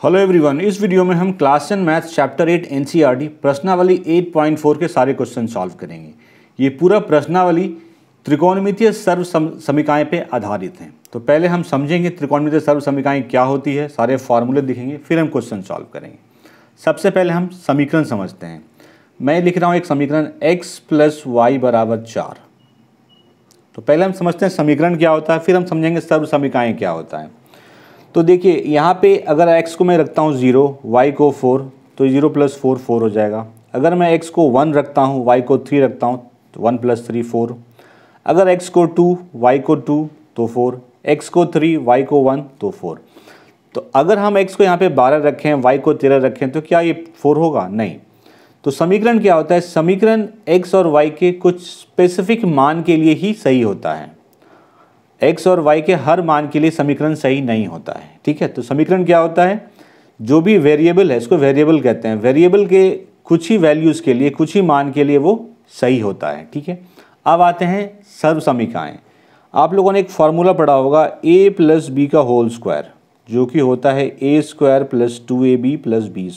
Hello everyone, इस video में हम क्लास 10 मैथ्स चैप्टर 8 एनसीईआरटी प्रश्नावली 8.4 के सारे क्वेश्चन सॉल्व करेंगे। ये पूरा प्रश्नावली त्रिकोणमितीय सर्व समीकरण पे आधारित है। तो पहले हम समझेंगे त्रिकोणमितीय सर्व समीकरण क्या होती है, सारे फॉर्मूले दिखेंगे, फिर हम क्वेश्चन सॉल्व करेंगे। सबसे पहले हम समीकरण समझते हैं। मैं लिख रहा हूँ एक समीकरण x + y = 4। तो पहले हम समझते हैं समीकरण क्या होता है, फिर हम समझेंगे सर्व समीकरण क्या होता है। तो देखिए यहाँ पे अगर x को मैं रखता हूँ 0, y को 4, तो 0 + 4 4 हो जाएगा। अगर मैं x को 1 रखता हूँ, y को 3 रखता हूँ, तो 1 + 3 4। अगर x को 2, y को 2 तो 4, x को 3, y को 1 तो 4। तो अगर हम x को यहाँ पे 12 रखें, y को 13 रखें, तो क्या ये 4 होगा? नहीं। तो समीकरण क्या होता है? समीकरण x और y के कुछ स्पेसिफिक मान के लिए ही सही होता है। x और y के हर मान के लिए समीकरण सही नहीं होता है। ठीक है, तो समीकरण क्या होता है? जो भी वेरिएबल है, इसको वेरिएबल कहते हैं, वेरिएबल के कुछ ही वैल्यूज़ के लिए, कुछ ही मान के लिए वो सही होता है। ठीक है, अब आते हैं सर्व समीकरण। आप लोगों ने एक फार्मूला पढ़ा होगा a + b का होल स्क्वायर, जो कि होता है a² + 2ab + b²।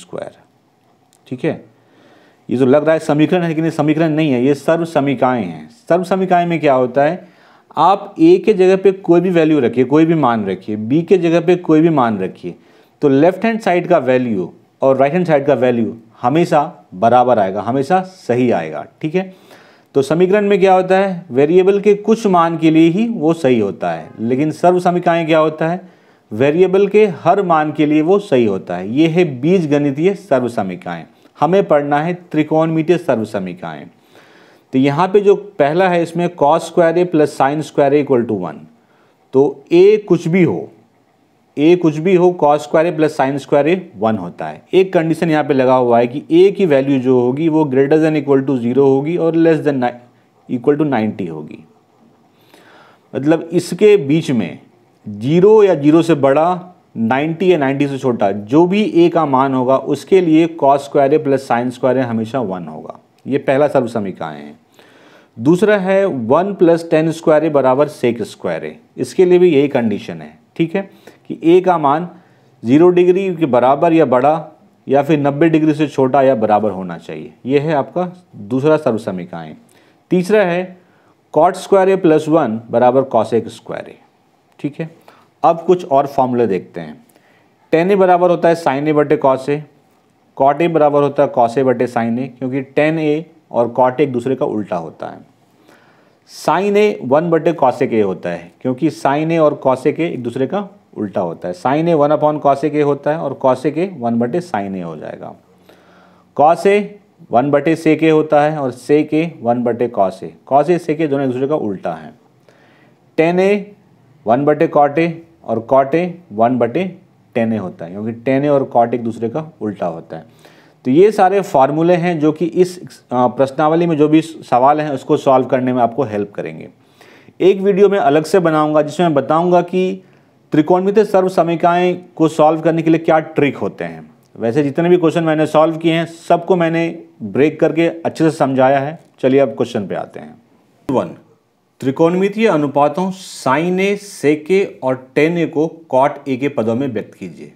ठीक है, ये जो लग रहा है समीकरण है, लेकिन ये समीकरण नहीं है, ये सर्व समीकरण है। सर्व समीकरण में क्या होता है? आप a के जगह पे कोई भी वैल्यू रखिए, कोई भी मान रखिए, b के जगह पे कोई भी मान रखिए, तो लेफ्ट हैंड साइड का वैल्यू और राइट हैंड साइड का वैल्यू हमेशा बराबर आएगा, हमेशा सही आएगा। ठीक है, तो समीकरण में क्या होता है? वेरिएबल के कुछ मान के लिए ही वो सही होता है, लेकिन सर्व समीकरण क्या होता है? वेरिएबल के हर मान के लिए वो सही होता है। ये है बीजगणितीय सर्व समीकरण। हमें पढ़ना है त्रिकोणमितीय सर्व समीकरण। तो यहाँ पे जो पहला है, इसमें cos² a + sin² a = 1। तो a कुछ भी हो, cos² a + sin² a 1 होता है। एक कंडीशन यहाँ पे लगा हुआ है कि a की वैल्यू जो होगी वो > 0 होगी और <= 90 होगी। मतलब इसके बीच में 0 या 0 से बड़ा, 90 या 90 से छोटा, जो भी a का मान होगा उसके लिए cos² a + sin² a हमेशा 1 होगा। ये पहला सर्व समीकरण है। दूसरा है 1 + tan² a = sec² a। इसके लिए भी यही कंडीशन है। ठीक है, कि a का मान 0 डिग्री के बराबर या बड़ा, या फिर 90 डिग्री से छोटा या बराबर होना चाहिए। यह है आपका दूसरा सर्व समीकरण। तीसरा है cot² a + 1 = cosec²a। ठीक है, अब कुछ और फॉर्मूले देखते हैं। tan a बराबर होता है sin a / cos a, cot a बराबर होता है cos a / sin a, क्योंकि tan a और cot एक दूसरे का उल्टा होता है। sin a 1 / cosec a होता है, क्योंकि sin a और cosec a एक दूसरे का उल्टा होता है। sin a 1/cosec a होता है और cosec a 1/sin a हो जाएगा। cos a 1/sec a होता है और sec a 1/cos a। cos a sec a दोनों एक दूसरे का उल्टा है। tan a 1/cot a और cot a 1/tan a होता है, क्योंकि tan a और cot एक दूसरे का उल्टा होता है। तो ये सारे फार्मूले हैं जो कि इस प्रश्नावली में जो भी सवाल हैं उसको सॉल्व करने में आपको हेल्प करेंगे। एक वीडियो में अलग से बनाऊंगा जिसमें मैं बताऊंगा कि त्रिकोणमितीय सर्व समीकरण को सॉल्व करने के लिए क्या ट्रिक होते हैं। वैसे जितने भी क्वेश्चन मैंने सॉल्व किए हैं सबको मैंने ब्रेक करके अच्छे से समझाया है। चलिए अब क्वेश्चन पे आते हैं। 1, त्रिकोणमितीय अनुपातों sin a, sec a और tan a को cot a के पदों में व्यक्त कीजिए।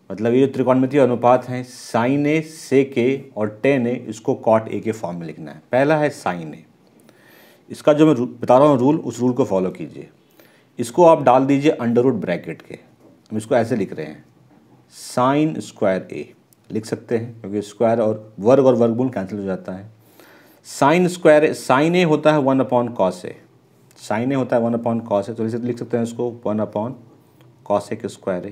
मतलब ये जो त्रिकोणमितीय अनुपात हैं sin a, sec a और tan a, इसको cot a के फॉर्म में लिखना है। पहला है sin a, इसका जो मैं बता रहा हूँ रूल, उस रूल को फॉलो कीजिए। इसको आप डाल दीजिए अंडर रूट ब्रैकेट के। हम इसको ऐसे लिख रहे हैं sin² a लिख सकते हैं, क्योंकि स्क्वायर और वर्गमूल कैंसिल हो जाता है। sin a होता है 1/cos a, sin a होता है 1/cos a, तो इसे लिख सकते हैं इसको 1/cosec²a।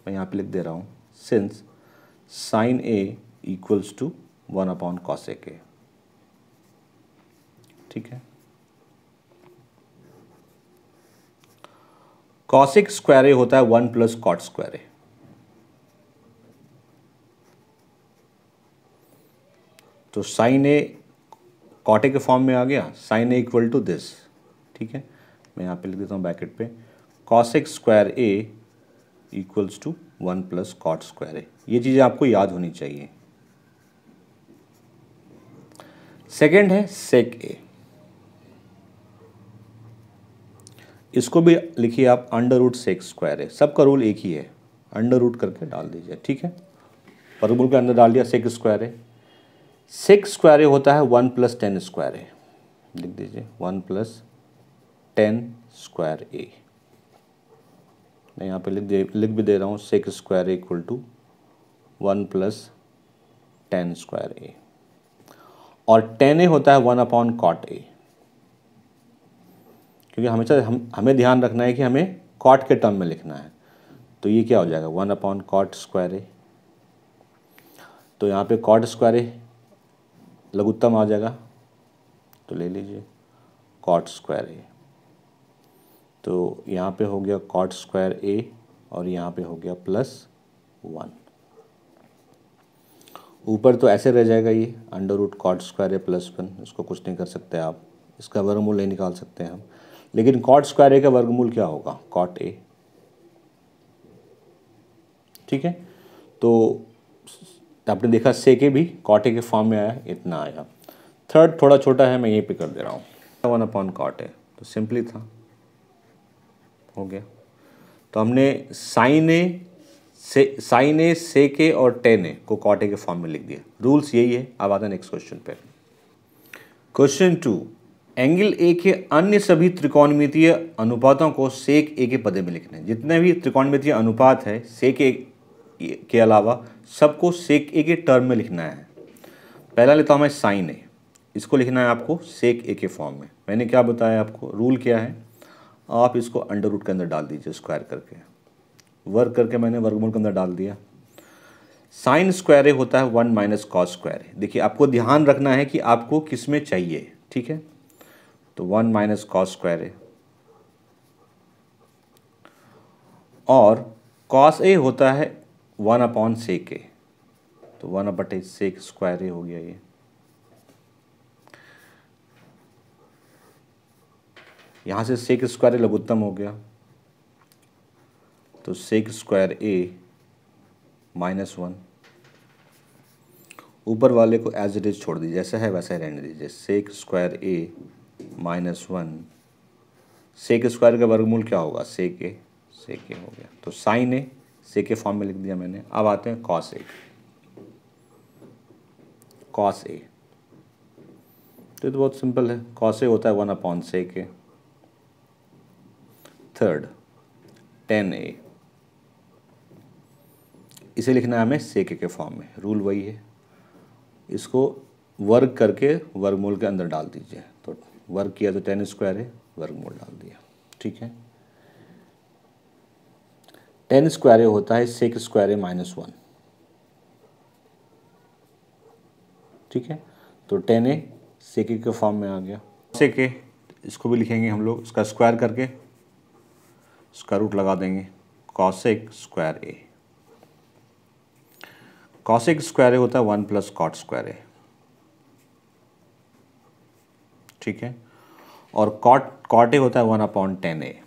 मैं यहाँ पे लिख दे रहा हूँ since sin a = 1/cosec a। ठीक है, cosec² a होता है 1 + cot² a। तो sin a cot a के फॉर्म में आ गया, sin a = दिस। ठीक है, मैं यहाँ पे लिख देता हूँ ब्रैकेट पे cosec² a = 1 + cot² a। ये चीज़ें आपको याद होनी चाहिए। सेकेंड है sec a, इसको भी लिखिए आप अंडर रूट sec² a। सबका रूल एक ही है, अंडर रूट करके डाल दीजिए, ठीक है। वर्गमूल के अंदर डाल दिया, सेक स्क्वायर ए। सेक स्क्वायर ए होता है 1 + 10 स्क्वायर ए, लिख दीजिए 1 + 10 स्क्वायर ए। मैं यहाँ पे लिख भी दे रहा हूँ, सेक स्क्वायर ए = 1 + 10 स्क्वायर ए। और 10a होता है 1/cot a, क्योंकि हमेशा हमें ध्यान रखना है कि हमें कॉट के टर्म में लिखना है। तो ये क्या हो जाएगा 1/cot स्क्वायर ए। तो यहाँ पे कॉट स्क्वायर ए लघुत्तम आ जाएगा, तो ले लीजिए कॉट स्क्वायर ए। तो यहाँ पे हो गया कॉट स्क्वायर ए और यहाँ पे हो गया +1। ऊपर तो ऐसे रह जाएगा ये √cot स्क्वायर ए +1, इसको कुछ नहीं कर सकते आप, इसका वर्गमूल नहीं निकाल सकते हम। लेकिन कॉट स्क्वायर ए का वर्गमूल क्या होगा, कॉट ए, ठीक है। तो आपने देखा सेक ए भी कॉट ए के फॉर्म में आया, इतना आया। थर्ड थोड़ा छोटा है, मैं यहीं पे कर दे रहा हूँ, 1/cot ए, तो सिंपली था, हो गया। तो हमने साइन ए, सेक ए और टेन ए को कॉट ए के फॉर्म में लिख दिया। रूल्स यही है। अब आते हैं नेक्स्ट क्वेश्चन पे। क्वेश्चन 2, एंगल ए के अन्य सभी त्रिकोणमितीय अनुपातों को सेक ए के पदे में लिखना है। जितने भी त्रिकोणमितीय अनुपात है सेक ए के अलावा सबको सेक ए के टर्म में लिखना है। पहला लेता हूँ मैं साइन ए, इसको लिखना है आपको सेक ए के फॉर्म में। मैंने क्या बताया आपको, रूल क्या है, आप इसको अंडर रूट के अंदर डाल दीजिए स्क्वायर करके, वर्ग करके मैंने वर्गमूल के अंदर डाल दिया। साइन स्क्वायर ए होता है 1 - cos स्क्वायर ए। देखिए आपको ध्यान रखना है कि आपको किस में चाहिए, ठीक है। तो 1 - cos स्क्वायर ए, और cos ए होता है 1/sec ए, तो 1/sec स्क्वायर ए हो गया ये। यहाँ से सेक स्क्वायर ए लघुत्तम हो गया, तो सेक स्क्वायर ए -1। ऊपर वाले को एज इट इज छोड़ दीजिए, जैसा है वैसा ही रहने दीजिए। सेक स्क्वायर ए -1, सेक स्क्वायर का वर्गमूल क्या होगा, सेक ए हो गया। तो साइन ए सेक ए फॉर्म में लिख दिया मैंने। अब आते हैं कॉस ए। तो बहुत सिंपल है, कॉस ए होता है 1/sec A. Third tan a, इसे लिखना है हमें सेक ए के फॉर्म में। रूल वही है, इसको वर्ग करके वर्गमूल के अंदर डाल दीजिए। तो वर्ग किया तो tan स्क्वायर है, वर्गमूल डाल दिया, ठीक है। tan स्क्वायर ए होता है सेक स्क्वायर ए -1, ठीक है। तो tan ए सेक ए के फॉर्म में आ गया। सेक ए इसको भी लिखेंगे हम लोग, इसका स्क्वायर करके इसका रूट लगा देंगे, cosec स्क्वायर ए। cosec स्क्वायर ए होता है 1 + cot स्क्वायर ए, ठीक है। और cot ए होता है 1/tan ए।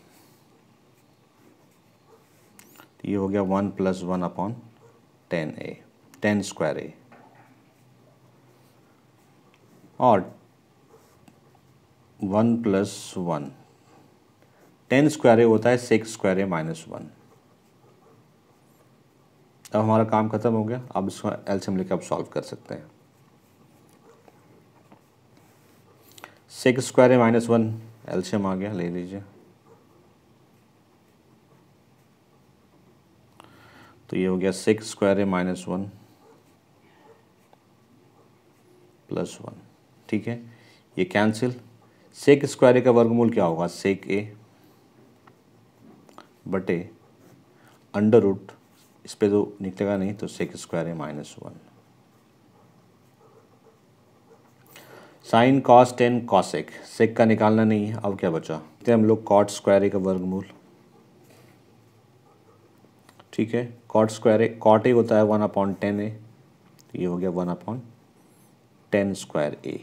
ये हो गया 1 + 1/tan ए, tan स्क्वायर ए। और 1 + 1 tan स्क्वायर ए होता है सेक स्क्वायर ए -1। अब हमारा काम खत्म हो गया। अब इसको एलसीएम लेकर आप सॉल्व कर सकते हैं। सेक स्क्वायर ए -1 एलसीएम आ गया, ले लीजिए। तो ये हो गया सेक स्क्वायर ए -1 + 1, ठीक है। ये कैंसिल। सेक स्क्वायर ए का वर्गमूल क्या होगा, सेक ए बटे अंडर रूट, इस पे तो निकलेगा नहीं, तो सेक स्क्वायर ए -1। साइन कॉस टेन कॉसेक, सेक का निकालना नहीं है। अब क्या बचा, तो हम लोग कॉट स्क्वायर ए का वर्गमूल, ठीक है। कॉट ए होता है 1/tan ए, ये हो गया 1/tan स्क्वायर ए।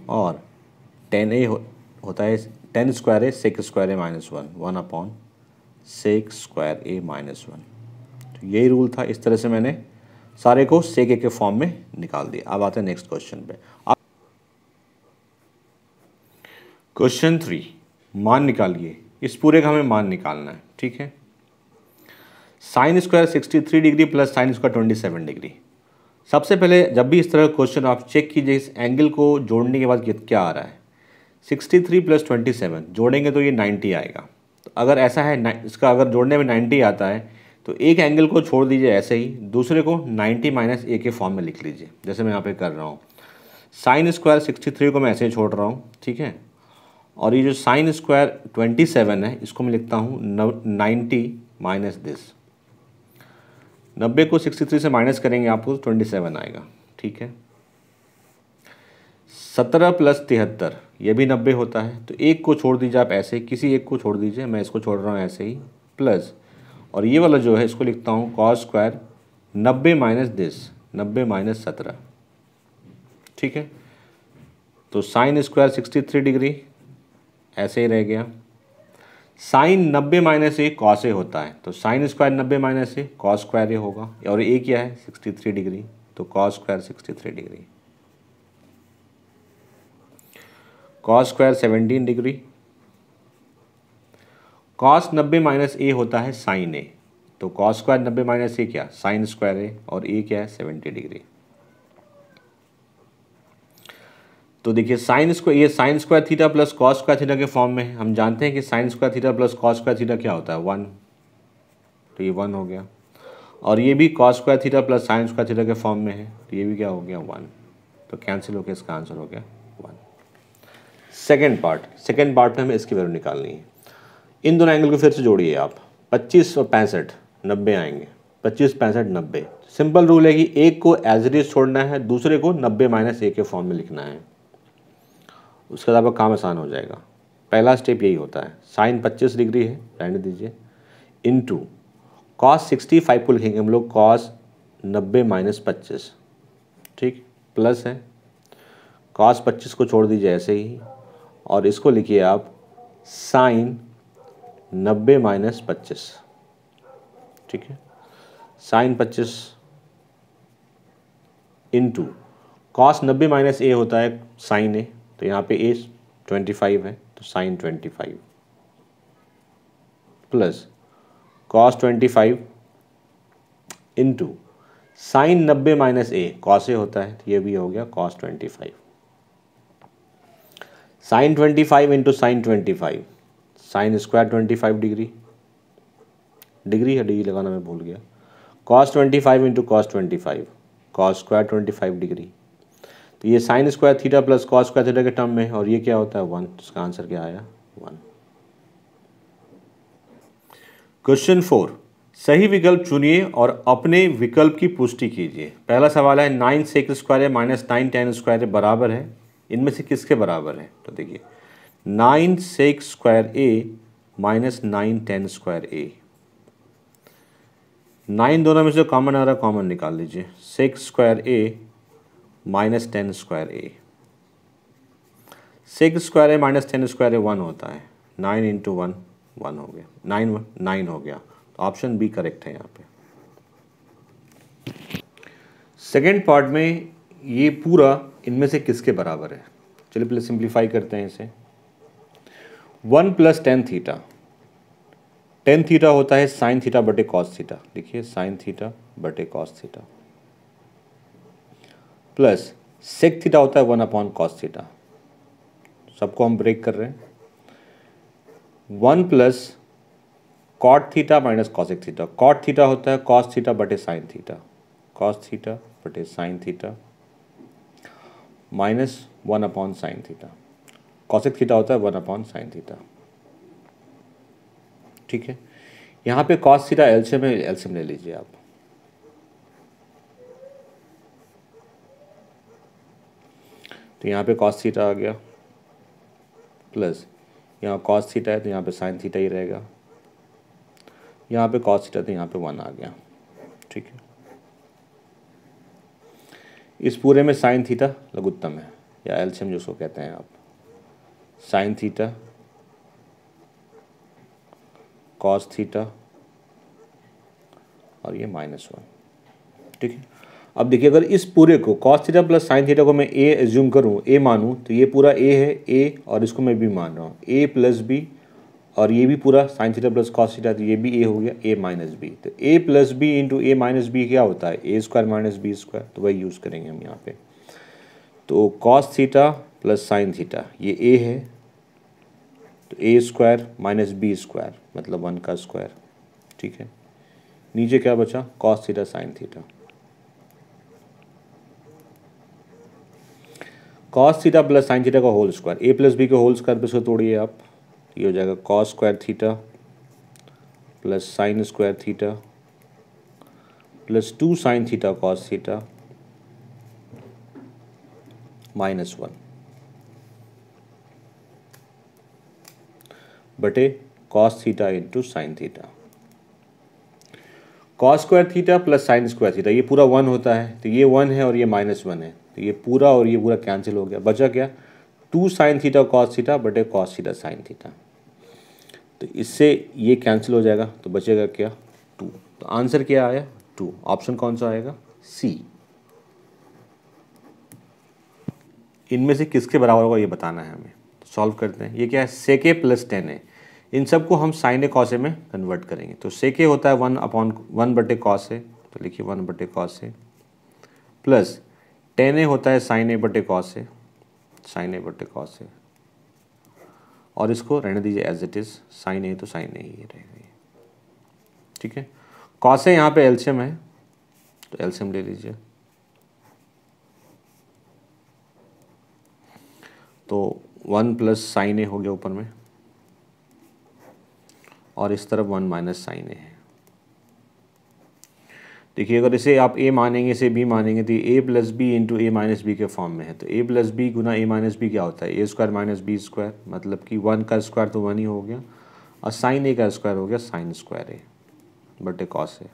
और tan ए होता है tan स्क्वायर ए सेक स्क्वायर ए -1, 1/sec स्क्वायर ए -1। तो यही रूल था। इस तरह से मैंने सारे को सेक ए के फॉर्म में निकाल दिया। अब आते हैं नेक्स्ट क्वेश्चन पे। क्वेश्चन 3, मान निकालिए। इस पूरे का हमें मान निकालना है, ठीक है। Sine square 63 degree plus sine square 27 degree. सबसे पहले जब भी इस तरह का क्वेश्चन आप चेक कीजिए इस एंगल को जोड़ने के बाद क्या आ रहा है। 63 प्लस 27 जोड़ेंगे तो ये 90 आएगा। तो अगर ऐसा है, इसका अगर जोड़ने में 90 आता है तो एक एंगल को छोड़ दीजिए ऐसे ही, दूसरे को 90 माइनस ए के फॉर्म में लिख लीजिए, जैसे मैं यहाँ पे कर रहा हूँ। साइन स्क्वायर 63 को मैं ऐसे ही छोड़ रहा हूँ, ठीक है। और ये जो साइन स्क्वायर 27 है इसको मैं लिखता हूँ 90 माइनस दिस। 90 को 63 से माइनस करेंगे आपको 27 आएगा, ठीक है। 17 प्लस 73 ये भी 90 होता है, तो एक को छोड़ दीजिए आप ऐसे, किसी एक को छोड़ दीजिए, मैं इसको छोड़ रहा हूँ ऐसे ही, प्लस और ये वाला जो है इसको लिखता हूँ cos square 90 minus this, 90 minus 17, ठीक है। तो साइन स्क्वायर 63 डिग्री ऐसे ही रह गया। Sine 90 minus A cos A होता है, तो sine square 90 minus A cos square A होगा, और ए क्या है 63 डिग्री, तो cos square 63 degree. Cos square 17 degree. Cos 90 minus A होता है साइन ए, तो कॉस स्क्वायर 90 माइनस ए क्या साइन स्क्वायर ए, और ए क्या है 70 डिग्री। तो देखिए साइन स्क्वायर, ये sine square theta plus cos square theta के फॉर्म में है। हम जानते हैं कि sign square theta plus cos square theta क्या होता है 1, तो ये 1 हो गया। और ये भी cos square theta plus sign square theta के फॉर्म में है, तो ये भी क्या हो गया 1, तो कैंसिल हो गया, इसका आंसर हो गया 1। सेकेंड पार्ट में हमें इसकी वैल्यू निकालनी है। इन दोनों एंगल को फिर से जोड़िए आप, 25 और 65 90 आएंगे, 25 65 90। सिंपल रूल है कि एक को एज इट इज छोड़ना है, दूसरे को 90 माइनस ए के फॉर्म में लिखना है, उसके बाद आपका काम आसान हो जाएगा। पहला स्टेप यही होता है। साइन 25 डिग्री है, रहने दीजिए, इनटू कॉस 65 को लिखेंगे हम लोग कॉस 90 माइनस 25, ठीक, प्लस है कॉस 25 को छोड़ दीजिए ऐसे ही, और इसको लिखिए आप साइन 90 माइनस 25, ठीक है। Sign 25 into cos 90 minus A होता है साइन ए, तो यहाँ पे ए 25 है, तो sine 25 plus cos 25 into sine 90 minus A cos A होता है, तो ये भी हो गया cos 25। Sine 25 into sine 25, sine square 25 degree, degree है डिग्री लगाना मैं भूल गया, cos 25 into cos 25, cos square 25 degree. तो ये sine square theta plus cos square theta के टर्म में, और ये क्या होता है 1, इसका आंसर क्या आया 1। क्वेश्चन 4, सही विकल्प चुनिए और अपने विकल्प की पुष्टि कीजिए। पहला सवाल है 9 सेक स्क्वायर है माइनस 9 टेन स्क्वायर है बराबर है, इनमें से किसके बराबर है। तो देखिए 9 सेक स्क्वायर ए माइनस 9 टेन स्क्वायर ए, 9 दोनों में से कॉमन आ रहा है, कॉमन निकाल लीजिए, सेक स्क्वायर ए माइनस 10 स्क्वायर ए। सेक स्क्वायर ए माइनस 10 स्क्वायर ए 1 होता है, 9 इंटू 1 1 हो गया, 9 हो गया, तो ऑप्शन बी करेक्ट है यहाँ पे। सेकेंड पार्ट में ये पूरा इनमें से किसके बराबर है, चलिए पहले सिंप्लीफाई करते हैं इसे। 1 plus tan theta, tan theta होता है साइन थीटा बटे कॉस थीटा, लिखिए साइन थीटा बटे cos theta, plus sec theta होता है 1 अपॉन कॉस थीटा, सबको हम ब्रेक कर रहे हैं। 1 plus cot theta minus cosec theta, cot theta होता है कॉस थीटा बटे साइन थीटा, कॉस थीटा बटे sine theta minus 1 upon sine theta, cosec theta होता है 1 अपॉन साइन थीटा, ठीक है। यहाँ पे कॉस थीटा एलसीएम है, एलसीएम ले लीजिए आप, तो यहाँ पे कॉस थीटा आ गया, प्लस यहाँ कॉस थीटा है तो यहाँ पे साइन थीटा ही रहेगा, यहाँ पे कॉस थीटा तो यहाँ पे 1 आ गया, ठीक है। इस पूरे में साइन थीटा लघुत्तम है, या एलसीएम जिसको कहते हैं आप, साइन थीटा कॉस थीटा और ये -1, ठीक है। अब देखिए अगर इस पूरे को cos theta plus sine theta को मैं ए एज्यूम करूँ, ए मानूँ, तो ये पूरा ए है, ए और इसको मैं बी मान रहा हूँ, ए प्लस बी और ये भी पूरा sign theta plus cos theta, तो ये भी ए हो गया ए माइनस बी। तो ए plus B into A minus B क्या होता है, A square minus B square, तो वही यूज़ करेंगे हम यहाँ पे। तो cos theta plus sine theta ये ए है, तो A square minus B square मतलब 1 का स्क्वायर, ठीक है। नीचे क्या बचा, cos theta sine theta. Cos theta plus sine theta का होल स्क्वायर, ए प्लस बी के होल स्क्वायर पे इसको तोड़िए आप, ये हो जाएगा cos square theta plus sign square theta plus 2 sign theta cos theta -1 बटे cos theta into sine theta. Cos square theta plus sign square theta ये पूरा 1 होता है, तो ये 1 है और ये -1 है, तो ये पूरा और ये पूरा कैंसिल हो गया, बचा क्या 2 साइन थीटा कॉस थीटा बटे कॉस थीटा साइन थीटा। तो इससे ये कैंसिल हो जाएगा, तो बचेगा क्या 2। तो आंसर क्या आया 2। ऑप्शन कौन सा आएगा, सी। इनमें से किसके बराबर होगा ये बताना है हमें, सॉल्व करते हैं। ये क्या है, सेक ए प्लस टेन ए, इन सबको हम साइन ए कॉस ए में कन्वर्ट करेंगे। तो सेक ए होता है 1 बटे कॉस ए, तो लिखिए 1 बटे कॉस ए, प्लस टेन ए होता है साइन ए बटे कॉस ए, साइन ए बटे कॉस ए, और इसको रहने दीजिए एज इट इज़, साइन ए तो साइन ए ही रहेगा, ठीक है। कॉस ए यहाँ पे एलसीएम है, तो एलसीएम ले लीजिए, तो 1 प्लस साइन ए हो गया ऊपर में, और इस तरफ 1 माइनस साइन ए है। देखिए अगर इसे आप a मानेंगे, इसे b मानेंगे, तो a plus B into A minus B के फॉर्म में है। तो a प्लस बी गुना ए माइनस बी क्या होता है, A square minus B square, मतलब कि 1 का स्क्वायर तो 1 ही हो गया, और साइन ए का स्क्वायर हो गया साइन स्क्वायर ए बटे कॉस ए।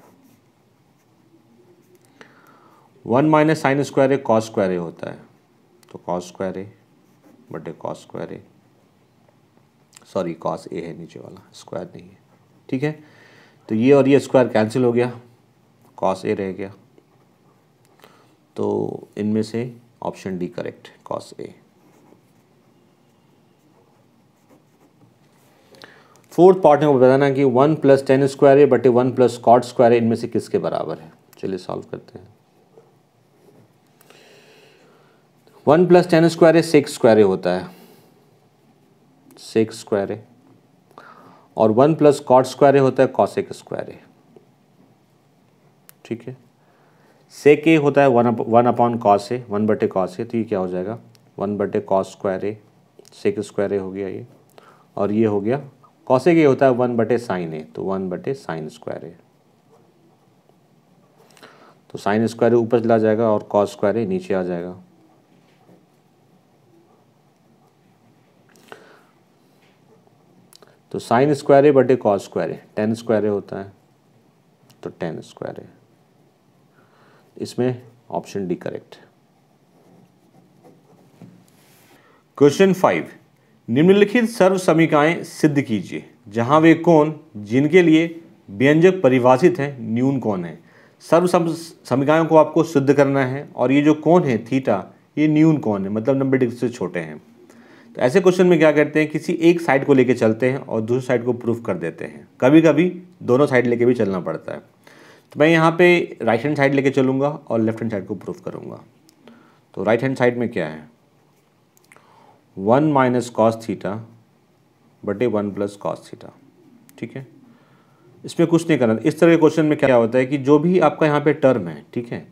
1 माइनस साइन स्क्वायर ए कॉस स्क्वायर ए होता है, तो कॉस स्क्वायर ए बटे cos square A, sorry cos A है नीचे वाला, स्क्वायर नहीं है, ठीक है। तो ये और ये स्क्वायर कैंसिल हो गया, कॉस ए रह गया, तो इनमें से option D correct, cos A. Fourth part में बताना कि 1 प्लस टेन स्क्वायर ए बटे 1 प्लस कॉट स्क्वायर ए इनमें से किसके बराबर है। चलिए सॉल्व करते हैं। 1 प्लस टेन स्क्वायर ए सेक स्क्वायर ए होता है, सेक स्क्वायर ए, और 1 प्लस कॉट स्क्वायर ए होता है कॉसेक स्क्वायर ए, ठीक है। सेक ए होता है 1 अपॉन कॉस ए, 1 बटे कॉस ए, तो ये क्या हो जाएगा 1 बटे कॉस स्क्वायर ए, सेक स्क्वायर ए हो गया ये, और ये हो गया कॉसेक ए होता है 1 बटे साइन ए, तो 1 बटे साइन स्क्वायर ए, तो साइन स्क्वायर ए ऊपर चला जाएगा और कॉस स्क्वायर ए नीचे आ जाएगा। तो साइन स्क्वायर ए बटे कॉस स्क्वायर ए, टेन स्क्वायर ए होता है, तो टेन स्क्वायर ए, इसमें ऑप्शन डी करेक्ट। क्वेश्चन 5, निम्नलिखित सर्व समीकरणाएं सिद्ध कीजिए जहां वे कोण जिनके लिए व्यंजक परिभाषित है न्यून कोण है। सर्व समीकरणों को आपको सिद्ध करना है, और ये जो कोण है थीटा ये न्यून कोण है, मतलब 90 डिग्री से छोटे हैं। तो ऐसे क्वेश्चन में क्या करते हैं, किसी एक साइड को लेके चलते हैं और दूसरी साइड को प्रूफ कर देते हैं। कभी कभी दोनों साइड लेके भी चलना पड़ता है। तो मैं यहाँ पे राइट हैंड साइड लेके चलूँगा और लेफ्ट हैंड साइड को प्रूफ करूँगा। तो राइट हैंड साइड में क्या है 1 माइनस कॉस थीटा बटे 1 प्लस कॉस थीटा, ठीक है। इसमें कुछ नहीं करना। इस तरह के क्वेश्चन में क्या होता है कि जो भी आपका यहाँ पे टर्म है, ठीक है,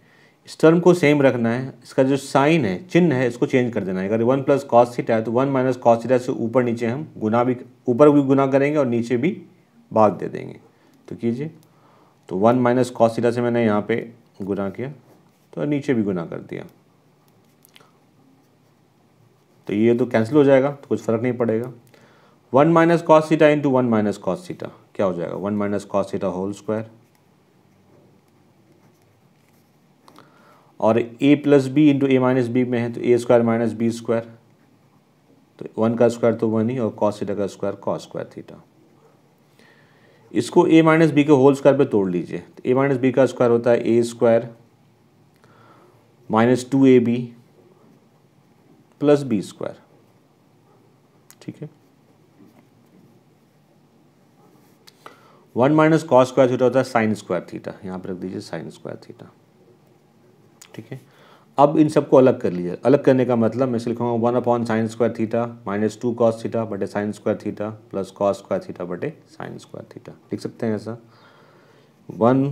इस टर्म को सेम रखना है, इसका जो साइन है चिन्ह है इसको चेंज कर देना है। अगर 1 प्लस कॉस थीटा है तो 1 माइनस कॉस थीटा से ऊपर नीचे हम गुना भी, ऊपर भी गुना करेंगे और नीचे भी भाग दे देंगे। तो कीजिए, तो 1 माइनस कॉस थीटा से मैंने यहाँ पे गुना किया तो नीचे भी गुना कर दिया, तो ये तो कैंसिल हो जाएगा, तो कुछ फ़र्क नहीं पड़ेगा। 1 minus cos theta into 1 minus cos theta क्या हो जाएगा 1 minus cos theta whole square, और a plus B into A minus B में है तो A square minus B square, तो 1 का स्क्वायर तो 1 ही, और कॉस थीटा का स्क्वायर कॉस स्क्वायर थीटा। इसको a माइनस बी के होल स्क्वायर पे तोड़ लीजिए, तो a माइनस बी का स्क्वायर होता है A square minus 2ab plus B square, ठीक है। 1 माइनस कॉस स्क्वायर थीटा होता है साइन स्क्वायर थीटा, यहाँ पर रख दीजिए साइन स्क्वायर थीटा। ठीक है, अब इन सबको अलग कर लीजिए। अलग करने का मतलब मैं इसे लिखूँगा 1 upon sine square theta minus 2 cos theta बटे sine square theta plus cos square theta बटे साइन स्क्वायर थीटा। लिख सकते हैं ऐसा, 1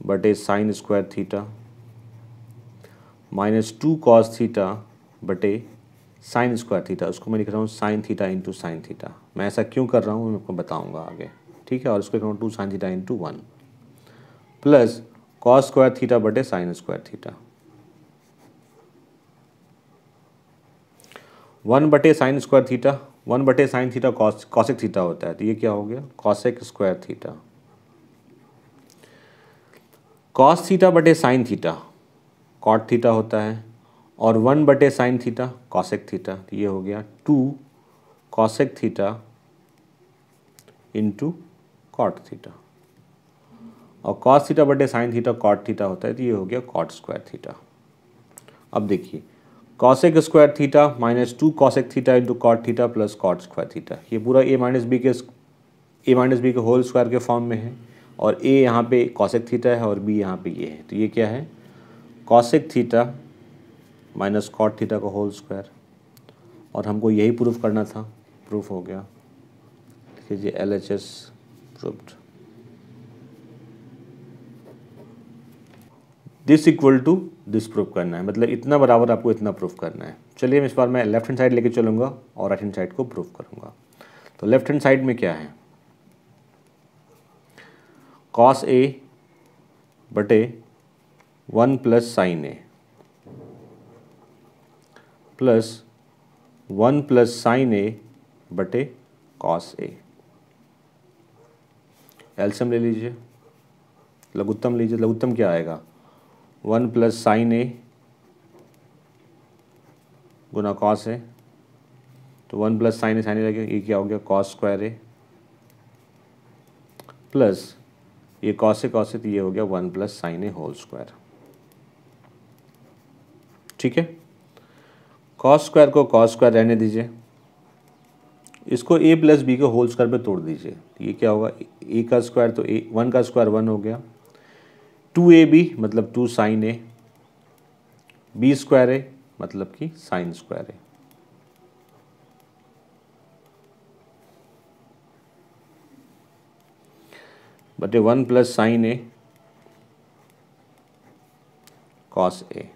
बटे sine square theta minus 2 cos theta बटे साइन स्क्वायर थीटा, उसको मैं लिख रहा हूँ sine theta into sine theta. मैं ऐसा क्यों कर रहा हूँ मैं आपको बताऊँगा आगे। ठीक है, और इसको लिख रहा हूँ 2 sign theta into 1 plus cos square theta बटे साइन स्क्वायर थीटा। 1 बटे साइन स्क्वायर थीटा, 1 बटे साइन थीटा कॉसेक थीटा होता है, तो ये क्या हो गया cosec square theta. Cos theta बटे साइन थीटा कॉट थीटा होता है, और 1 बटे साइन थीटा कॉसेक थीटा, तो ये हो गया 2 cosec theta into cot theta. और कॉस थीटा बटे साइन थीटा कॉट थीटा होता है, तो ये हो गया कॉट स्क्वायर थीटा। अब देखिए cosec square theta minus 2 cosec theta into cot theta plus cot square theta, ये पूरा ए माइनस बी के होल स्क्वायर के फॉर्म में है, और ए यहाँ पे कॉसेक थीटा है और बी यहाँ पे ये है, तो ये क्या है cosec theta minus cot theta का होल स्क्वायर। और हमको यही प्रूफ करना था, प्रूफ हो गया। लीजिए LHS proofed. This equal to this proof करना है, मतलब इतना बराबर आपको इतना प्रूफ करना है। चलिए इस बार मैं लेफ्ट हैंड साइड लेके चलूँगा और राइट हैंड साइड को प्रूफ करूँगा। तो लेफ्ट हैंड साइड में क्या है, कॉस ए बटे 1 plus sign A plus 1 plus sign A बटे कॉस ए। एलसीएम ले लीजिए, लघुत्तम लीजिए। लघुत्तम क्या आएगा 1 plus sign A Guna cos A, तो 1 प्लस साइन ए लगेगा, ये क्या हो गया कॉस स्क्वायर ए प्लस ये कॉस ए तो ये हो गया 1 प्लस साइन ए होल स्क्वायर। ठीक है, कॉस स्क्वायर को कॉस स्क्वायर रहने दीजिए, इसको ए प्लस बी के होल स्क्वायर पे तोड़ दीजिए, ये क्या होगा ए का स्क्वायर तो ए 1 का स्क्वायर 1 हो गया, 2ab मतलब 2 साइन ए, बी स्क्वायर ए मतलब कि साइन स्क्वायर ए। बटे 1 प्लस साइन ए कॉस ए।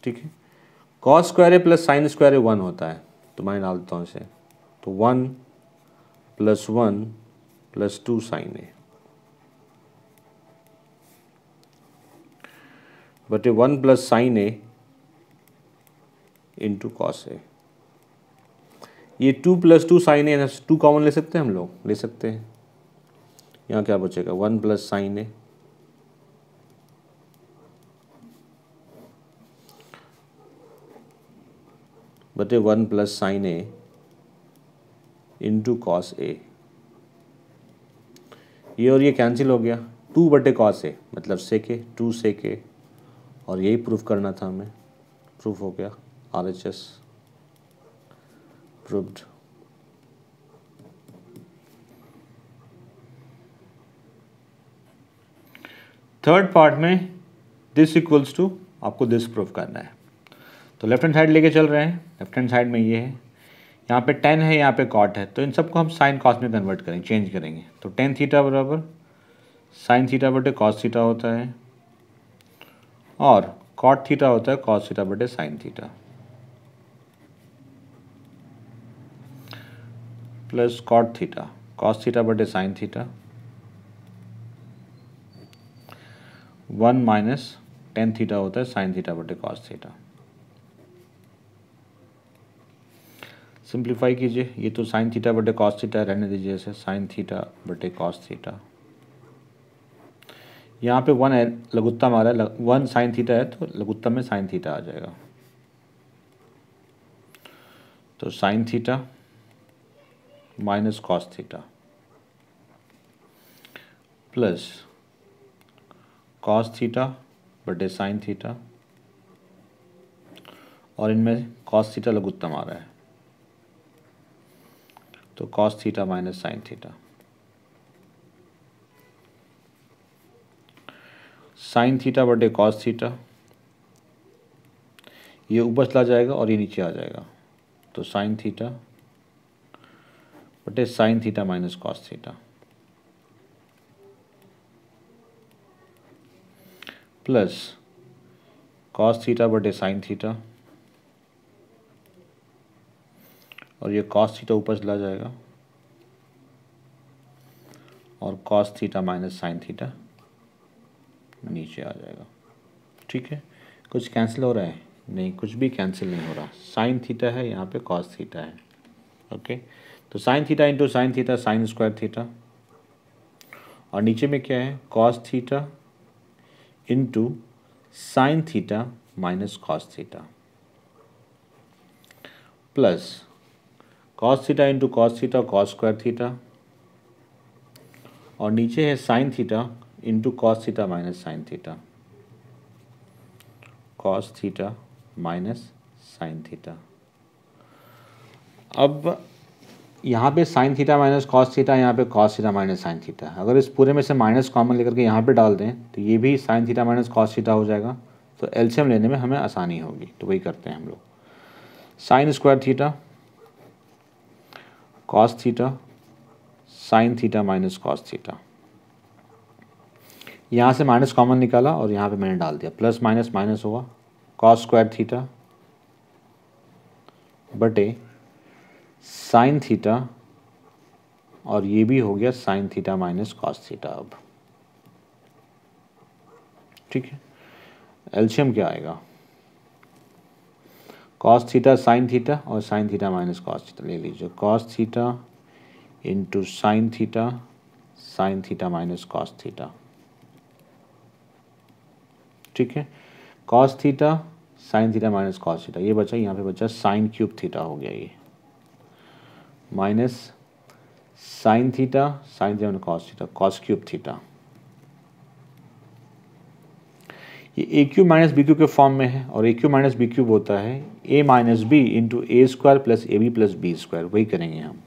ठीक है, कॉस स्क्वायर ए प्लस साइन स्क्वायर ए 1 होता है, तो मैं डाल देता हूँ इसे, तो 1 प्लस 1 प्लस 2 साइन ए बटे 1 plus sign A into cos A. ये 2 प्लस 2 साइन ए, 2 कॉमन ले सकते हैं हम लोग, ले सकते हैं। यहाँ क्या बचेगा 1 प्लस साइन ए बटे 1 plus sign A into cos A. ये और ये कैंसिल हो गया, 2 बटे कॉस ए मतलब सेक ए, 2 सेक ए, और यही प्रूफ करना था हमें। प्रूफ हो गया, RHS प्रूव्ड। थर्ड पार्ट में दिस इक्वल्स टू आपको दिस प्रूफ करना है। तो लेफ्ट हैंड साइड लेके चल रहे हैं, लेफ्ट हैंड साइड में ये है, यहाँ पे tan है, यहाँ पे cot है, तो इन सबको हम साइन कॉस में कन्वर्ट करेंगे, चेंज करेंगे। तो tan थीटा बराबर साइन थीटा बटे कॉस थीटा होता है, और cot थीटा होता है कॉस थीटा बटे sine theta, plus cot theta cos theta बटे sine theta 1 minus tan theta होता है साइन थीटा बटे कॉस थीटा। सिंप्लीफाई कीजिए, ये तो साइन थीटा बटे कॉस थीटा रहने दीजिए ऐसे, साइन थीटा बटे कॉस थीटा। यहाँ पे 1 है, लघुत्तम आ रहा है, 1 साइन थीटा है तो लघुत्तम में साइन थीटा आ जाएगा, तो sine theta minus cos theta plus cos theta बटे साइन थीटा, और इनमें कॉस थीटा लघुत्तम आ रहा है, तो cos theta minus sine theta. Sine theta बटे कॉस थीटा, ये ऊपर चला जाएगा और ये नीचे आ जाएगा, तो साइन थीटा बटे sine theta minus cos theta plus cos theta बटे साइन थीटा, और ये कॉस थीटा ऊपर चला जाएगा और cos theta minus sine theta नीचे आ जाएगा। ठीक है, कुछ कैंसिल हो रहा है? नहीं, कुछ भी कैंसिल नहीं हो रहा। साइन थीटा है, यहाँ पे कॉस थीटा है। ओके, तो sine theta into sine theta sine square theta, और नीचे में क्या है? Cos theta into sine theta minus cos theta plus cos theta into cos theta cos square theta, और नीचे है sine theta into cos theta minus sine theta, cos theta minus sine theta. अब यहाँ पे sign theta minus cos theta, यहाँ पे cos theta minus sine theta. अगर इस पूरे में से माइनस कॉमन लेकर के यहाँ पे डाल दें तो ये भी sign theta minus cos theta हो जाएगा, तो एलसीएम लेने में हमें आसानी होगी, तो वही करते हैं हम लोग। Sign square theta cos theta sine theta minus cos theta, यहाँ से माइनस कॉमन निकाला और यहाँ पे मैंने डाल दिया, प्लस माइनस माइनस होगा, कॉस स्क्वायर थीटा बटे साइन थीटा, और ये भी हो गया sign theta minus cos theta. अब ठीक है, एलसीएम क्या आएगा? कॉस थीटा साइन थीटा और sign theta minus cos theta ले लीजिए, cos theta into sine theta minus cos theta. ठीक है, cos theta sine theta minus cos theta, ये बचा, यहाँ पे बचा साइन क्यूब थीटा हो गया, ये minus sine theta minus cos theta cos cube theta. ये A cube minus B cube के फॉर्म में है, और A cube minus B cube होता है A minus B into A square plus A B plus B square, वही करेंगे हम।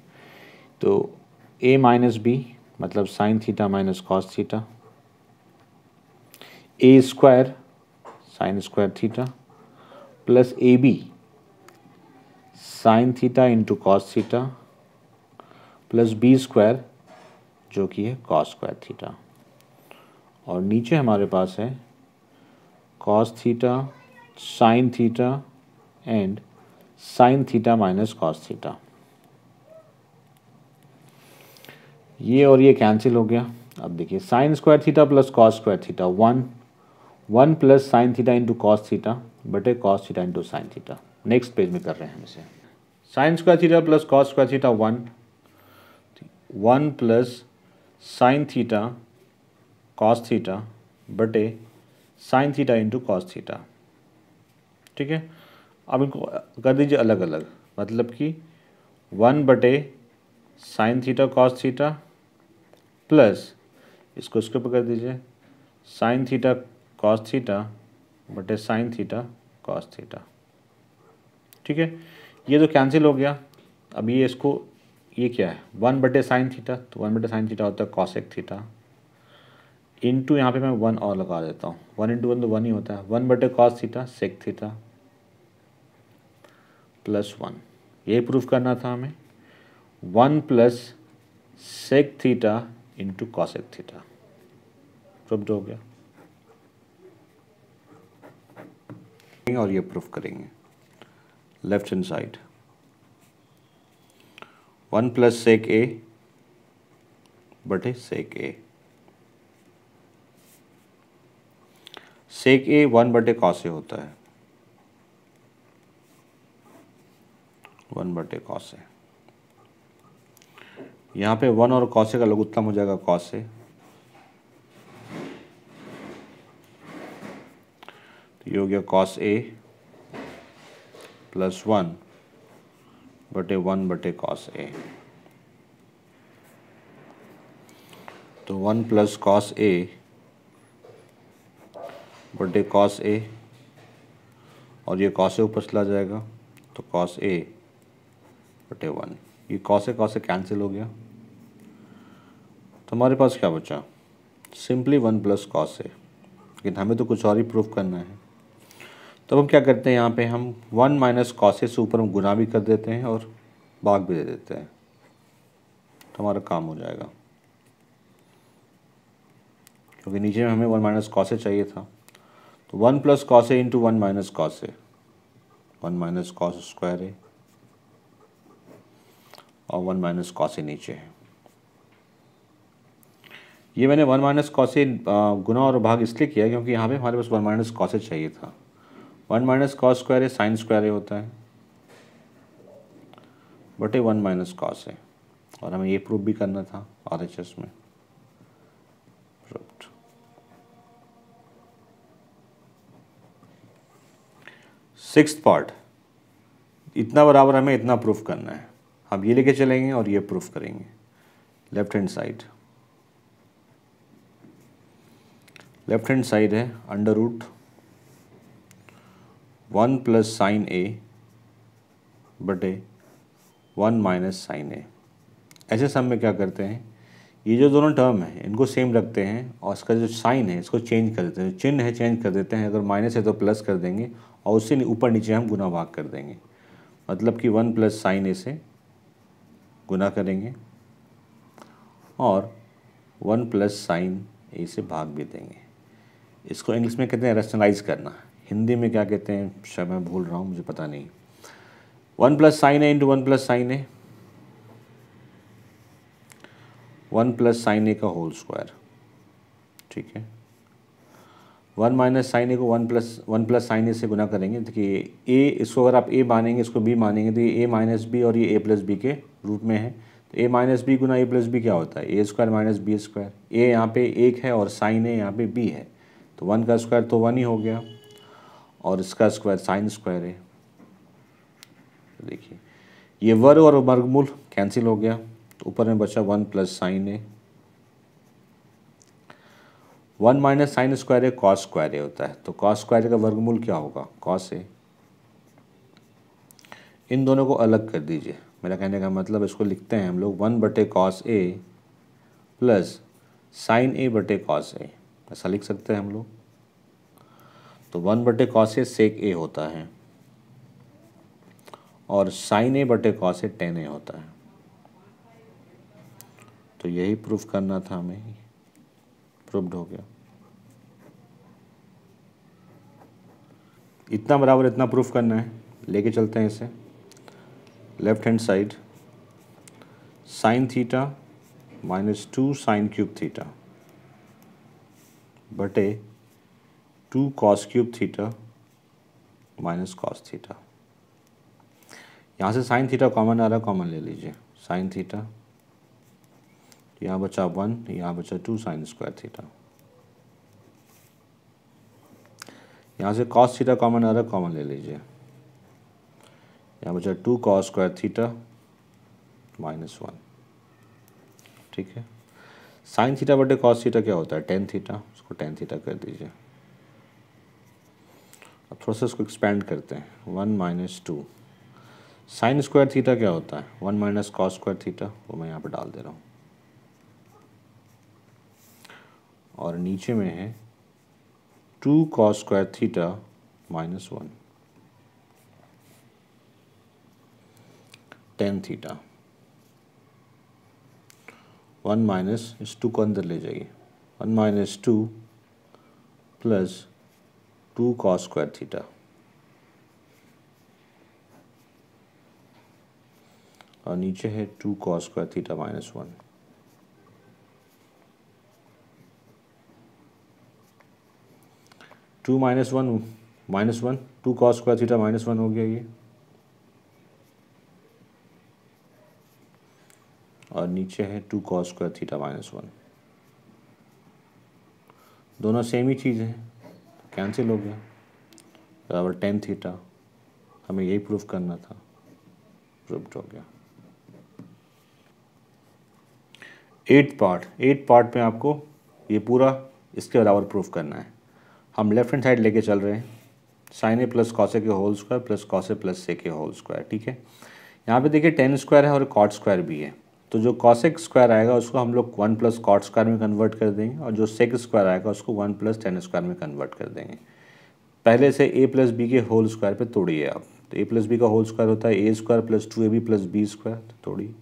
तो ए माइनस बी मतलब sine theta minus cos theta, A square sine square theta plus A B sine theta into cos theta plus B square जो कि है cos square theta, और नीचे हमारे पास है cos theta sine theta and sine theta minus cos theta. ये और ये कैंसिल हो गया। अब देखिए sine square theta plus cos square theta 1 plus sine theta into cos theta बटे cos theta into sine theta. Next page में कर रहे हैं हम इसे। Sine square theta plus cos square theta 1 plus sine theta cos theta बटे sine theta into cos theta. ठीक है, अब इनको कर दीजिए अलग अलग, मतलब कि 1 बटे sine theta cos theta plus इसको इसके ऊपर कर दीजिए साइन थीटा कॉस थीटा बटे साइन थीटा कॉस थीटा। ठीक है, ये तो कैंसिल हो गया। अब ये इसको, ये क्या है 1 बटे साइन थीटा, तो 1 बटे साइन थीटा होता है कॉसेक थीटा इंटू यहाँ पे मैं 1 और लगा देता हूँ, 1 इंटू 1 तो 1 ही होता है, 1 बटे cos theta sec theta plus 1। ये प्रूफ करना था हमें, 1 plus sec theta into cosec theta. Proof हो गया, और ये प्रूफ करेंगे left hand side 1 plus sec A बटे सेक ए, सेक ए 1 बटे कॉस ए होता है, 1 बटे कॉस ए। यहाँ पे 1 और कॉस ए का लघुत्तम हो जाएगा कॉस ए, तो ये हो गया कॉस ए प्लस 1 बटे कॉस ए, तो 1 प्लस कॉस ए बटे कॉस ए, और ये कॉस ए ऊपर चला जाएगा तो कॉस ए बटे 1। ये कॉस ए कैंसिल हो गया, तो हमारे पास क्या बचा? सिंपली 1 प्लस कॉस ए, लेकिन हमें तो कुछ और ही प्रूफ करना है। तो हम क्या करते हैं, यहाँ पे हम 1 माइनस कॉस ए से ऊपर हम गुना भी कर देते हैं और भाग भी दे देते हैं, तो हमारा काम हो जाएगा। क्योंकि नीचे में हमें 1 माइनस कॉस ए चाहिए था, तो 1 plus cos A into 1 minus cos A, 1 minus cos square ए और 1 माइनस कॉस ए नीचे है। ये मैंने 1 माइनस कॉस ए गुना और भाग इसलिए किया क्योंकि यहाँ पे हमारे पास 1 माइनस कॉस ए चाहिए था। 1 माइनस कॉस स्क्वायर ए साइन स्क्वायर ए होता है बटे 1 माइनस कॉस ए, और हमें ये प्रूफ भी करना था RHS में। प्रूफ्ड। सिक्स्थ पार्ट, इतना बराबर हमें इतना प्रूफ करना है। हम ये लेके चलेंगे और ये प्रूफ करेंगे। Left hand side, left hand side है under root 1 plus sign A बटे 1 माइनस साइन ए। ऐसे सम में क्या करते हैं, ये जो दोनों टर्म है इनको सेम रखते हैं और इसका जो साइन है इसको चेंज कर देते हैं, चिन्ह है चेंज कर देते हैं। अगर माइनस है तो प्लस कर देंगे और उससे ऊपर नीचे हम गुना भाग कर देंगे। मतलब कि 1 प्लस साइन ए से गुना करेंगे और 1 प्लस साइन ए से भाग भी देंगे। इसको इंग्लिश में कहते हैं रैशनलाइज करना, हिंदी में क्या कहते हैं शायद मैं भूल रहा हूँ, मुझे पता नहीं। 1 plus sign A into 1 plus sign A, 1 plus sign ए का होल स्क्वायर, ठीक है। 1 माइनस साइन ए को 1 प्लस साइन ए से गुना करेंगे। देखिए ए, इसको अगर आप ए मानेंगे इसको बी मानेंगे तो ये ए माइनस बी और ये ए प्लस बी के रूप में है। तो ए माइनस बी गुना ए प्लस बी क्या होता है, A square minus B square. ए यहाँ पे 1 है और साइन ए यहाँ पे बी है, तो 1 का स्क्वायर तो 1 ही हो गया और इसका स्क्वायर साइन स्क्वायर है। तो देखिए ये वर्ग और वर्गमूल कैंसिल हो गया, तो ऊपर में बचा 1 प्लस साइन ए। 1 माइनस साइन स्क्वायर ए कॉस स्क्वायर ए होता है, तो कॉस स्क्वायर का वर्गमूल क्या होगा, कॉस ए। इन दोनों को अलग कर दीजिए, मेरा कहने का मतलब इसको लिखते हैं हम लोग 1 बटे cos A plus sign A बटे कॉस ए, ऐसा लिख सकते हैं हम लोग। तो 1 बटे कॉस ए सेक ए होता है और साइन ए बटे कॉस ए टेन ए होता है। तो यही प्रूफ करना था हमें, प्रूफ्ड हो गया। इतना बराबर इतना प्रूफ करना है, लेके चलते हैं इसे। Left hand side sign theta minus 2 sine cube theta बटे 2 cos cube theta minus cos theta. यहाँ से साइन थीटा कॉमन आ रहा है, कॉमन ले लीजिए। साइन थीटा, यहाँ बचा 1, यहाँ बचा 2 साइन स्क्वायर थीटा। यहाँ से कॉस थीटा कॉमन आ रहा है, कॉमन ले लीजिए। यहाँ बचा 2 कॉस स्क्वायर थीटा माइनस 1, ठीक है। साइन थीटा बटे कॉस थीटा क्या होता है, टेन थीटा, उसको टेन थीटा कर दीजिए। अब थोड़ा सा इसको एक्सपेंड करते हैं, 1 माइनस 2 साइन स्क्वायर थीटा क्या होता है, 1 माइनस कॉस स्क्वायर थीटा, वो मैं यहाँ पर डाल दे रहा हूँ। और नीचे में है 2 cos square theta minus 1 tan theta. 1 minus इस 2 को अंदर ले जाइए, 1 minus 2 plus 2 cos square theta और नीचे है 2 cos square theta minus 1। Two minus one 2 cos square theta minus 1 हो गया ये, और नीचे है 2 कॉस स्क्वायर थीटा माइनस 1। दोनों सेम ही चीज़ है, कैंसिल हो गया, बराबर टेन थीटा। हमें यही प्रूफ करना था, प्रूफ्ड हो गया। एट पार्ट में आपको ये पूरा इसके बराबर प्रूफ करना है। हम लेफ्ट हैंड साइड लेके चल रहे हैं, sign A plus cos A के whole square plus cos A plus sec के होल स्क्वायर, ठीक है। यहाँ पे देखिए टेन स्क्वायर है और कॉट स्क्वायर भी है, तो जो कॉसेक स्क्वायर आएगा उसको हम लोग 1 प्लस कॉट स्क्वायर में कन्वर्ट कर देंगे और जो सेक स्क्वायर आएगा उसको 1 प्लस टेन स्क्वायर में कन्वर्ट कर देंगे। पहले से a प्लस बी के होल स्क्वायर पे तोड़िए आप। तो a प्लस बी का होल स्क्वायर होता है A square plus 2ab plus B square, तो तोड़िए।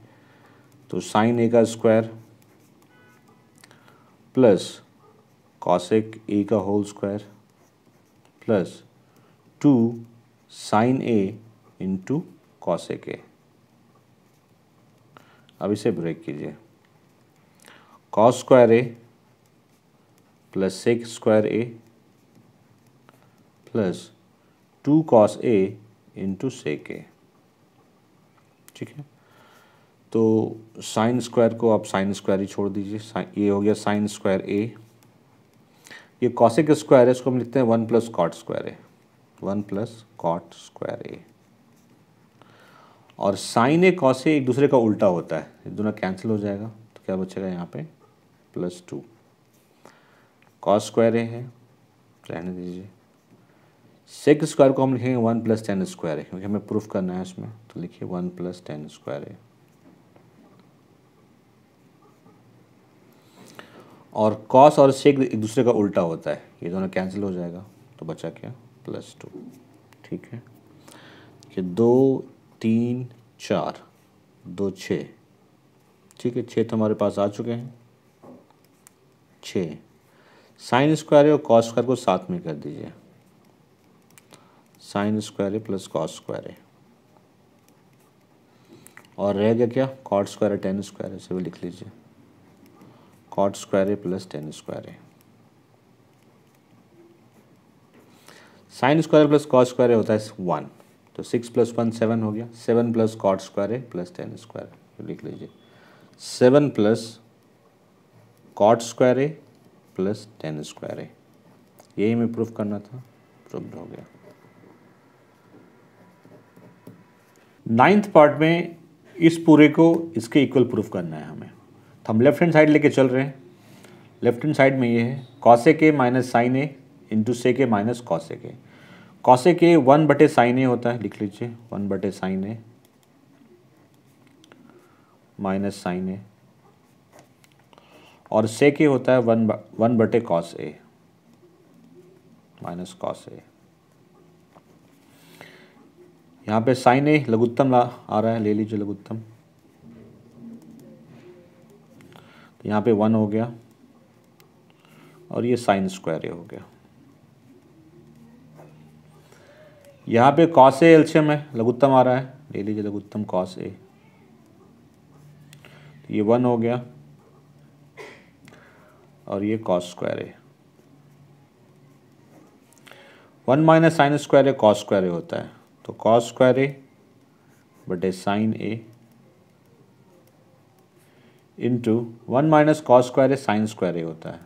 तो साइन a का स्क्वायर प्लस कॉसेक a का whole square plus 2 sine a into cosec a। अब इसे ब्रेक कीजिए। Cos square a plus sec square a plus 2 cos a into sec a। ठीक है, तो साइन स्क्वायर को आप साइन स्क्वायर ही छोड़ दीजिए। ये हो गया साइन स्क्वायर a। ये कॉसेक स्क्वायर है, इसको हम लिखते हैं 1 plus cot square a, 1 plus cot square a। और साइन ए कॉस ए एक दूसरे का उल्टा होता है, ये दोनों कैंसिल हो जाएगा। तो क्या बचेगा यहाँ पे प्लस 2। कॉस स्क्वायर ए है, रहने दीजिए। सेक स्क्वायर को हम लिखेंगे 1 प्लस टेन स्क्वायर है, क्योंकि हमें प्रूफ करना है इसमें। तो लिखिए 1 प्लस टेन स्क्वायर है। और कॉस और सेक एक दूसरे का उल्टा होता है, ये दोनों कैंसिल हो जाएगा। तो बचा क्या प्लस 2। ठीक है, ये 2 3 4 2 6। ठीक है, 6 तो हमारे पास आ चुके हैं। 6 साइन स्क्वायर और कॉस स्क्वायर को साथ में कर दीजिए। साइन स्क्वायर है प्लस कॉस स्क्वायर है, और रह गया क्या कॉट स्क्वायर है टेन स्क्वायर है, इसे भी लिख लीजिए। कॉट स्क्वायर है प्लस टेन स्क्वायर है। Sine square plus cos square होता है 1, तो 6 प्लस 1 7 हो गया। 7 प्लस कॉट स्क्वायर है प्लस टेन स्क्वायर, लिख लीजिए। 7 प्लस कॉट स्क्वायर है प्लस टेन स्क्वायर है। यही हमें प्रूफ करना था, प्रूफ हो गया। 9th पार्ट में इस पूरे को इसके इक्वल प्रूफ करना है हमें। तो हम लेफ्ट हैंड साइड लेके चल रहे हैं। लेफ्ट हैंड साइड में ये है cosec A minus sine A into sec A minus cosec A. Cosec A 1 बटे साइन ए होता है, लिख लीजिए 1 बटे साइन ए माइनस साइन ए, और सेक ए होता है 1 बटे cos A minus cos A. यहाँ पे साइन ए लघुत्तम आ रहा है, ले लीजिए लघुत्तम। तो यहाँ पे 1 हो गया और ये साइन स्क्वायर ए हो गया। यहाँ पे कॉस ए एलसीएम है, लघुत्तम आ रहा है, ले लीजिए लघुत्तम कॉस ए। तो ये 1 हो गया और ये कॉस स्क्वायर ए। 1 माइनस साइन स्क्वायर ए कॉस स्क्वायर ए होता है, तो कॉस स्क्वायर ए बटे sign A into 1 minus cos square A sine square ए होता है,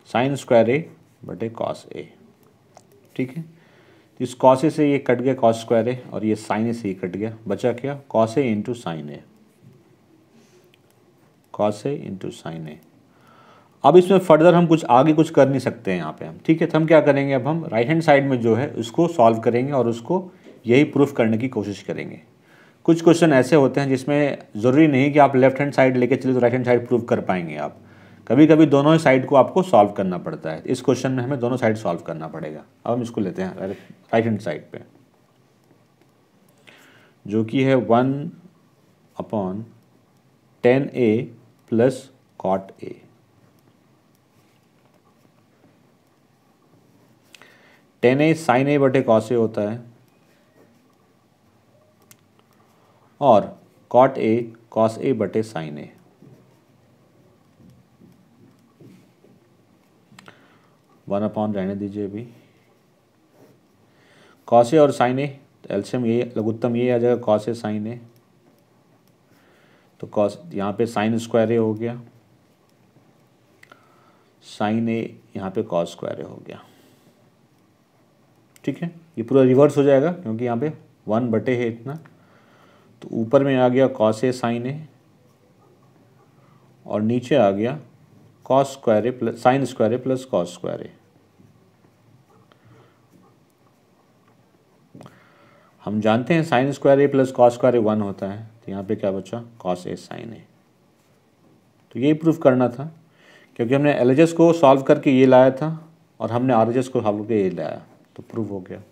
साइन स्क्वायर ए बटे कॉस ए। ठीक है, इस कॉस ए से ये कट गया कॉस स्क्वायर ए, और ये साइन ए से ये कट गया, बचा क्या cos A into sine A, cos A into sine ए। अब इसमें फर्दर हम कुछ आगे कुछ कर नहीं सकते हैं यहाँ पे हम। ठीक है, तो हम क्या करेंगे, अब हम राइट हैंड साइड में जो है उसको सॉल्व करेंगे और उसको यही प्रूफ करने की कोशिश करेंगे। कुछ क्वेश्चन ऐसे होते हैं जिसमें ज़रूरी नहीं कि आप लेफ्ट हैंड साइड लेके चले तो राइट हैंड साइड प्रूव कर पाएंगे आप। कभी कभी दोनों ही साइड को आपको सॉल्व करना पड़ता है। इस क्वेश्चन में हमें दोनों साइड सॉल्व करना पड़ेगा। अब हम इसको लेते हैं राइट हैंड साइड पे, जो कि है 1/10a plus cot A. Tan A sine A बटे कॉस ए होता है, और कॉट ए कॉस ए बटे साइन ए। वन अपॉन रहने दीजिए अभी। कॉस ए और साइन ए, एलसीएम ये लघुत्तम ये आ जाएगा कॉस ए साइन ए। तो कॉस यहाँ पे साइन स्क्वायर ए हो गया, साइन ए यहाँ पे कॉस स्क्वायर ए हो गया। ठीक है, ये पूरा रिवर्स हो जाएगा क्योंकि यहाँ पे 1 बटे है इतना। तो ऊपर में आ गया कॉस ए साइन ए, और नीचे आ गया कॉस स्क्वायर ए प्लस साइन स्क्वायर ए प्लस कॉस स्क्वायर ए। हम जानते हैं साइन स्क्वायर ए प्लस कॉस स्क्वायर ए 1 होता है, तो यहाँ पे क्या बचा, कॉस ए साइन ए। तो यही प्रूफ करना था, क्योंकि हमने LHS को सॉल्व करके ये लाया था और हमने RHS को सॉल्व करके ये लाया, तो प्रूफ हो गया।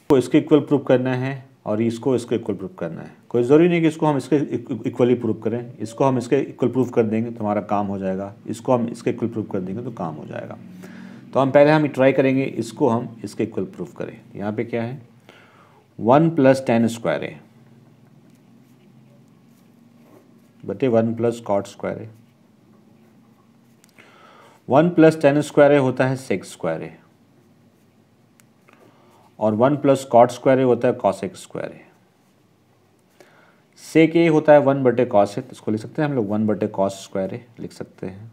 को इसके इक्वल प्रूफ करना है और इसको इसके इक्वल प्रूफ करना है। कोई ज़रूरी नहीं कि इसको हम इसके इक्वली प्रूफ करें, इसको हम इसके इक्वल प्रूफ कर देंगे तो हमारा काम हो जाएगा, इसको हम इसके इक्वल प्रूफ कर देंगे तो काम हो जाएगा। तो हम पहले हम ट्राई करेंगे इसको हम इसके इक्वल प्रूफ करें। यहाँ पे क्या है, 1 + tan स्क्वायर ए बटे 1 + cot स्क्वायर ए। 1 + tan स्क्वायर ए होता है sec स्क्वायर ए और 1 + cot स्क्वायर ए होता है cosec स्क्वायर ए। sec ए होता है 1 बटे cos ए, इसको लिख सकते हैं हम लोग 1 बटे cos स्क्वायर ए लिख सकते हैं,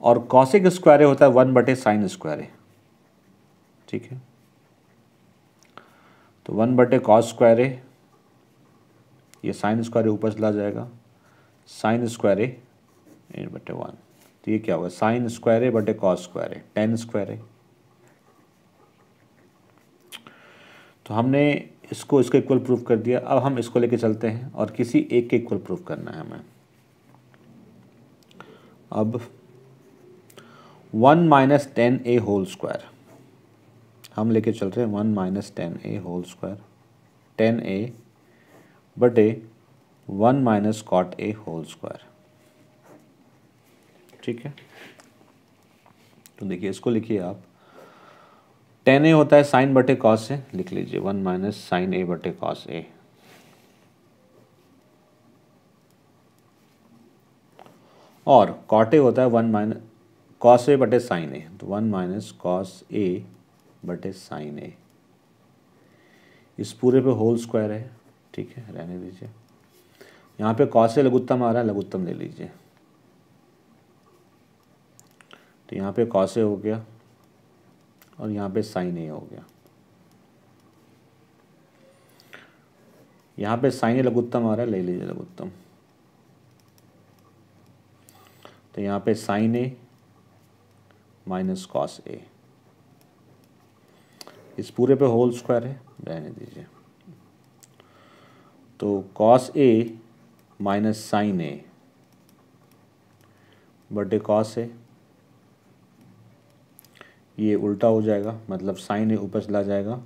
और cosec स्क्वायर ए होता है 1 बटे sin स्क्वायर ए। ठीक है, तो 1 बटे cos स्क्वायर ए, ये sin स्क्वायर ए ऊपर चला जाएगा, sin स्क्वायर ए बटे 1। तो ये क्या होगा, sin स्क्वायर ए बटे cos स्क्वायर ए, tan स्क्वायर ए। तो हमने इसको इसके इक्वल प्रूफ कर दिया। अब हम इसको लेके चलते हैं और किसी एक के इक्वल प्रूफ करना है हमें। अब 1 - tan a होल स्क्वायर हम लेके चल रहे हैं, 1 - tan a whole square, tan a बटे 1 - cot a होल स्क्वायर। ठीक है, तो देखिए इसको लिखिए आप, tan a होता है साइन बटे कॉस ए, लिख लीजिए 1 - sin a बटे कॉस ए, और cot a होता है 1 - cos a बटे sin a, तो 1 - cos a बटे sin a। इस पूरे पे होल स्क्वायर है। ठीक है, रहने दीजिए। यहाँ पे cos a लघुत्तम आ रहा है, लघुत्तम ले लीजिए। तो यहाँ पे cos a हो गया और यहाँ पे sin a हो गया। यहाँ पे sin a लघुत्तम आ रहा है, ले लीजिए लघुत्तम। तो यहाँ पे sin a minus cos a, इस पूरे पे होल स्क्वायर है, रहने दीजिए। तो cos a minus sin a बटे cos a, ये उल्टा हो जाएगा, मतलब sin a ऊपर चला जाएगा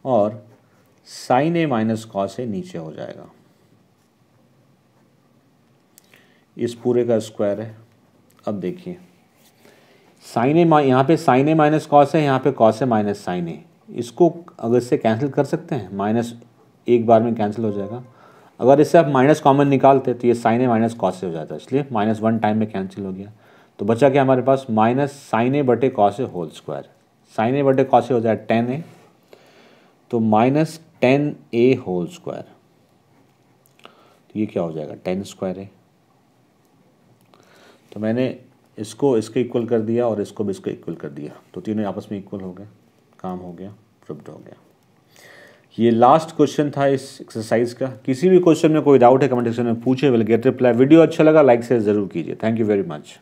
और sin a minus cos a नीचे हो जाएगा। इस पूरे का स्क्वायर है। अब देखिए sin a, यहाँ पे sin a माइनस cos है, यहाँ पे cos a minus sin a, इसको अगर इससे कैंसिल कर सकते हैं, माइनस एक बार में कैंसिल हो जाएगा। अगर इससे आप माइनस कॉमन निकालते तो ये sin a minus cos a हो जाता है, इसलिए -1 टाइम में कैंसिल हो गया। तो बचा क्या हमारे पास, माइनस sin a बटे cos a whole square. sin a बटे cos a हो जाए tan a, तो minus tan a whole square. तो ये क्या हो जाएगा, tan स्क्वायर है। तो मैंने इसको इसके इक्वल कर दिया और इसको भी इसके इक्वल कर दिया, तो तीनों आपस में इक्वल हो गए, काम हो गया, प्रूव्ड हो गया। ये लास्ट क्वेश्चन था इस एक्सरसाइज का। किसी भी क्वेश्चन में कोई डाउट है कमेंट सेक्शन में पूछे, विल गेट रिप्लाई। वीडियो अच्छा लगा लाइक शेयर ज़रूर कीजिए। Thank you very much.